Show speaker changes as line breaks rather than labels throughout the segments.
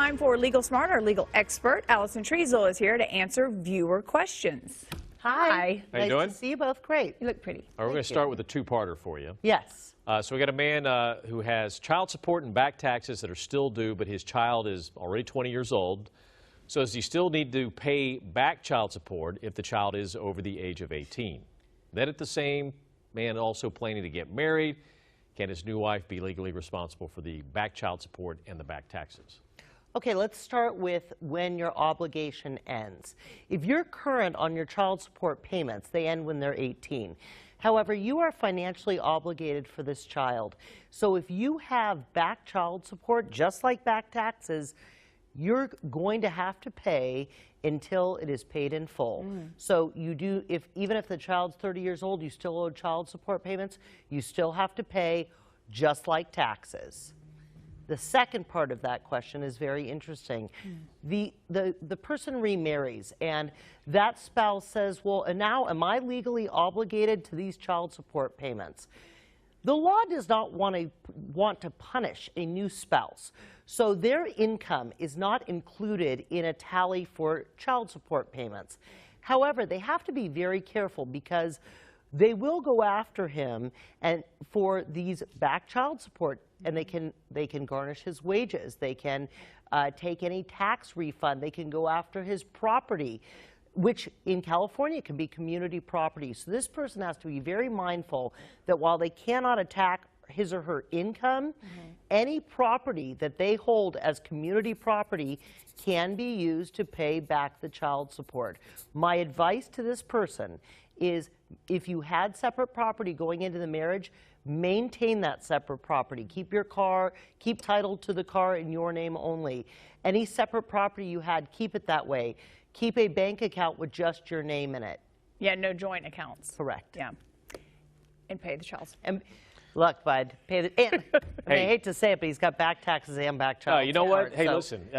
time for Legal Smart. Our legal expert, Alison Triessl, is here to answer viewer questions.
Hi.
How you doing?
Nice to see you both. Great.
You look pretty.
All right, we're going to start with a two-parter for you.
Yes.
So we got a man who has child support and back taxes that are still due, but his child is already 20 years old. So does he still need to pay back child support if the child is over the age of 18? Then at the same, man also planning to get married. Can his new wife be legally responsible for the back child support and the back taxes?
Okay, let's start with when your obligation ends. If you're current on your child support payments, they end when they're 18. However, you are financially obligated for this child. So if you have back child support, just like back taxes, you're going to have to pay until it is paid in full. So you do, even if the child's 30 years old, you still owe child support payments, you still have to pay just like taxes. The second part of that question is very interesting. The person remarries, and that spouse says, well, and now am I legally obligated to these child support payments? The law does not want to punish a new spouse, so their income is not included in a tally for child support payments. However, they have to be very careful because they will go after him and for these back child support, and they can garnish his wages. They can take any tax refund. They can go after his property, which in California can be community property. So this person has to be very mindful that while they cannot attack his or her income, any property that they hold as community property can be used to pay back the child support. My advice to this person is, if you had separate property going into the marriage, maintain that separate property. Keep your car, keep title to the car in your name only. Any separate property you had, keep it that way. Keep a bank account with just your name in it.
Yeah, no joint accounts.
Correct.
Yeah. And pay the child support.
And look, bud, pay the. And, I hate to say it, but he's got back taxes and back child support.
You know what? Hey, listen.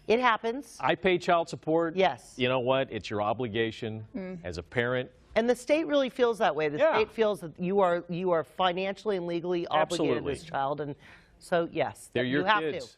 It happens.
I pay child support.
Yes.
You know what? It's your obligation as a parent.
And the state really feels that way. The state feels that you are financially and legally obligated to this child, and so yes,
They're your
you have
kids.
to.